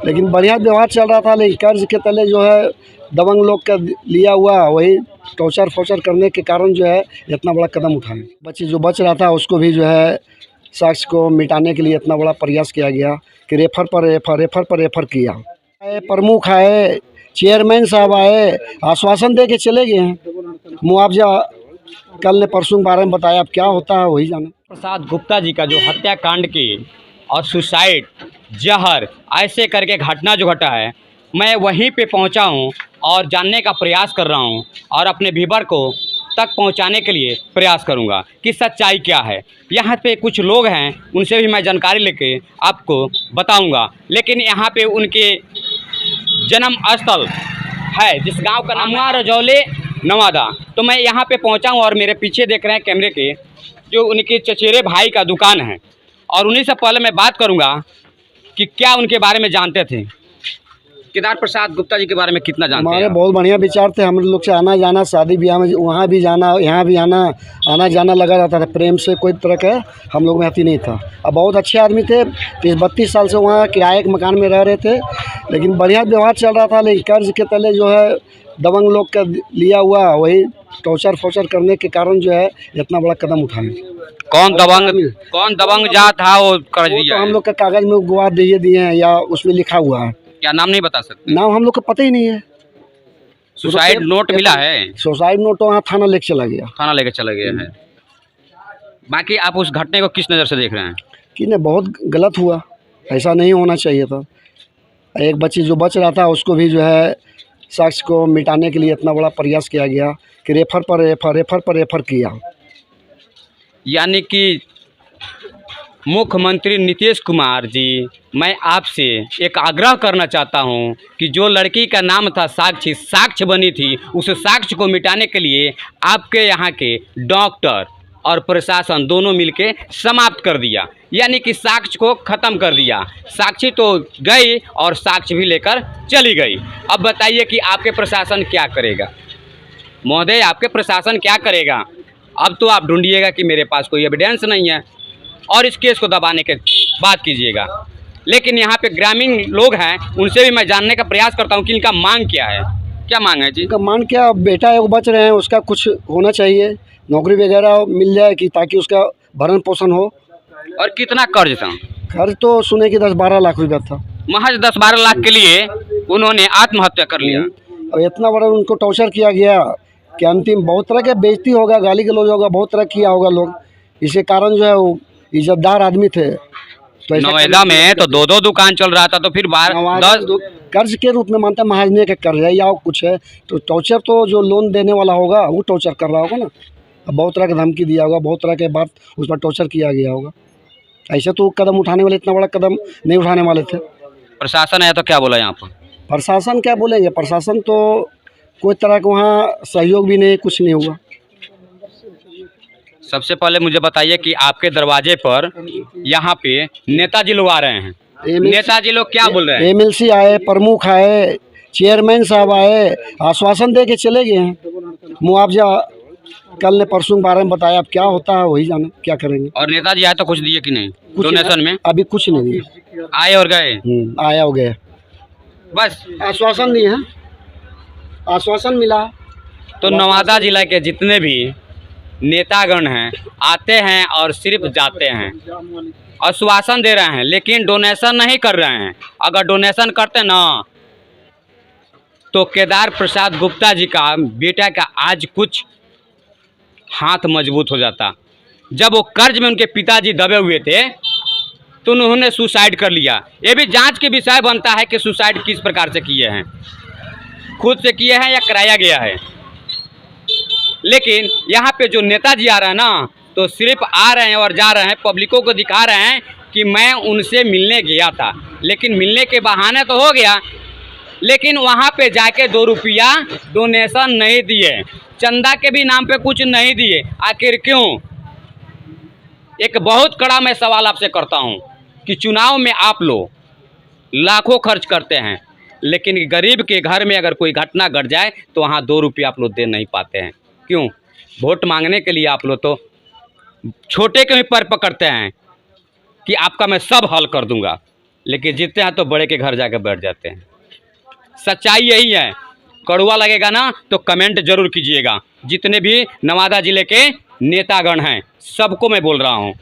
लेकिन बढ़िया व्यवहार चल रहा था। लेकिन कर्ज के तले जो है दबंग लोग का लिया हुआ वही टॉर्चर फोर्चर करने के कारण जो है इतना बड़ा कदम उठाए। बच्चे जो बच रहा था उसको भी जो है साक्ष्य को मिटाने के लिए इतना बड़ा प्रयास किया गया कि रेफर पर रेफर किया। प्रमुख आए, चेयरमैन साहब आए, आश्वासन दे के चले गए हैं। मुआवजा कल ने परसों के बारे में बताया, अब क्या होता है वही जाने। प्रसाद गुप्ता जी का जो हत्याकांड की और सुसाइड, जहर ऐसे करके घटना जो घटा है, मैं वहीं पे पहुंचा हूं और जानने का प्रयास कर रहा हूं और अपने व्यूअर को तक पहुंचाने के लिए प्रयास करूंगा कि सच्चाई क्या है। यहाँ पे कुछ लोग हैं, उनसे भी मैं जानकारी लेके आपको बताऊंगा। लेकिन यहाँ पे उनके जन्म स्थल है जिस गांव का नाम है रजौली नवादा, तो मैं यहाँ पे पहुँचा हूँ और मेरे पीछे देख रहे हैं कैमरे के जो उनके चचेरे भाई का दुकान है और उन्हीं से पहले मैं बात करूँगा कि क्या उनके बारे में जानते थे। केदार प्रसाद गुप्ता जी के बारे में कितना जानते हैं? हमारे बहुत बढ़िया विचार थे। हम लोग से आना जाना, शादी ब्याह में वहाँ भी जाना, यहाँ भी आना जाना लगा रहता था। प्रेम से कोई तरह का हम लोग में हती नहीं था। अब बहुत अच्छे आदमी थे। 30-32 साल से वहाँ किराए के मकान में रह रहे थे, लेकिन बढ़िया व्यवहार चल रहा था। लेकिन कर्ज के तले जो है दबंग लोग का लिया हुआ वही टॉर्चर फोर्चर करने के कारण जो है इतना बड़ा कदम उठाए। कौन दबंग जा था वो कर्ज दिया? तो हम लोग का कागज में गवाह दिए हैं या उसमें लिखा हुआ है। क्या नाम नहीं बता सकते? नाम हम लोग को पता ही नहीं है। सुसाइड नोट मिला है? सुसाइड नोट वहाँ थाना लेके चला गया है। बाकी आप उस घटने को किस नज़र से देख रहे हैं? कि नहीं, बहुत गलत हुआ, ऐसा नहीं होना चाहिए था। एक बच्ची जो बच रहा था उसको भी जो है साक्ष्य को मिटाने के लिए इतना बड़ा प्रयास किया गया कि रेफर पर रेफर किया। यानी कि मुख्यमंत्री नीतीश कुमार जी, मैं आपसे एक आग्रह करना चाहता हूं कि जो लड़की का नाम था साक्ष्य बनी थी, उस साक्ष्य को मिटाने के लिए आपके यहाँ के डॉक्टर और प्रशासन दोनों मिलके समाप्त कर दिया। यानी कि साक्ष्य को ख़त्म कर दिया। साक्षी तो गई और साक्ष्य भी लेकर चली गई। अब बताइए कि आपके प्रशासन क्या करेगा? महोदय, आपके प्रशासन क्या करेगा? अब तो आप ढूंढिएगा कि मेरे पास कोई एविडेंस नहीं है और इस केस को दबाने के बात कीजिएगा। लेकिन यहाँ पे ग्रामीण लोग हैं, उनसे भी मैं जानने का प्रयास करता हूँ कि इनका मांग क्या है। क्या मांग है जी? इनका मांग क्या, बेटा है वो बच रहे हैं, उसका कुछ होना चाहिए, नौकरी वगैरह मिल जाए कि ताकि उसका भरण पोषण हो। और कितना कर्ज था? कर्ज तो सुने कि 10-12 लाख रुपया था। महज 10-12 लाख के लिए उन्होंने आत्महत्या कर लिया। और इतना बड़ा उनको टॉर्चर किया गया कि अंतिम बहुत तरह के बेइज्जती होगा, गाली गलौज होगा, बहुत तरह किया होगा लोग। इसी कारण जो है वो इज्जतदार आदमी थे। तो नोएडा में तो 2-2 दुकान चल रहा था, तो फिर 10 कर्ज के रूप में मानता महाजने का कर्ज है या कुछ है, तो टॉर्चर तो जो लोन देने वाला होगा वो टॉर्चर कर रहा होगा ना। अब बहुत तरह की धमकी दिया होगा, बहुत तरह के बात उस पर टॉर्चर किया गया होगा। ऐसे तो कदम उठाने वाले इतना बड़ा कदम नहीं उठाने वाले थे। प्रशासन है तो क्या बोला यहाँ पर? प्रशासन क्या बोलेंगे? प्रशासन तो कोई तरह का वहाँ सहयोग भी नहीं, कुछ नहीं हुआ। सबसे पहले मुझे बताइए कि आपके दरवाजे पर यहाँ पे नेताजी लोग आ रहे हैं, नेताजी लोग क्या बोल रहे हैं? MLC आए, प्रमुख आए, चेयरमैन साहब आए, आश्वासन दे के चले गए हैं। मुआवजा कल ने परसों के बारे में बताया, अब क्या होता है वही जाने, क्या करेंगे। और नेताजी आए तो कुछ दिए कि नहीं डोनेशन में? अभी कुछ नहीं दिए, आए और गए। आया हो गया, बस आश्वासन दिए हैं, आश्वासन मिला। तो नवादा जिला के जितने भी नेतागण हैं आते हैं और सिर्फ जाते हैं, आश्वासन दे रहे हैं, लेकिन डोनेशन नहीं कर रहे हैं। अगर डोनेशन करते ना तो केदार प्रसाद गुप्ता जी का बेटा का आज कुछ हाथ मजबूत हो जाता। जब वो कर्ज में उनके पिताजी दबे हुए थे तो उन्होंने सुसाइड कर लिया। ये भी जांच के विषय बनता है कि सुसाइड किस प्रकार से किए हैं, खुद से किए हैं या कराया गया है। लेकिन यहाँ पे जो नेताजी आ रहे हैं ना, तो सिर्फ आ रहे हैं और जा रहे हैं, पब्लिकों को दिखा रहे हैं कि मैं उनसे मिलने गया था। लेकिन मिलने के बहाने तो हो गया, लेकिन वहाँ पे जाके 2 रुपया डोनेशन नहीं दिए, चंदा के भी नाम पे कुछ नहीं दिए। आखिर क्यों? एक बहुत कड़ा मैं सवाल आपसे करता हूँ कि चुनाव में आप लोग लाखों खर्च करते हैं, लेकिन गरीब के घर में अगर कोई घटना घट जाए तो वहाँ 2 रुपया आप लोग दे नहीं पाते हैं। क्यों? वोट मांगने के लिए आप लोग तो छोटे के भी पैर पकड़ते हैं कि आपका मैं सब हल कर दूंगा, लेकिन जीतते हैं तो बड़े के घर जाकर बैठ जाते हैं। सच्चाई यही है। कड़वा लगेगा ना तो कमेंट जरूर कीजिएगा। जितने भी नवादा ज़िले के नेतागण हैं सबको मैं बोल रहा हूँ,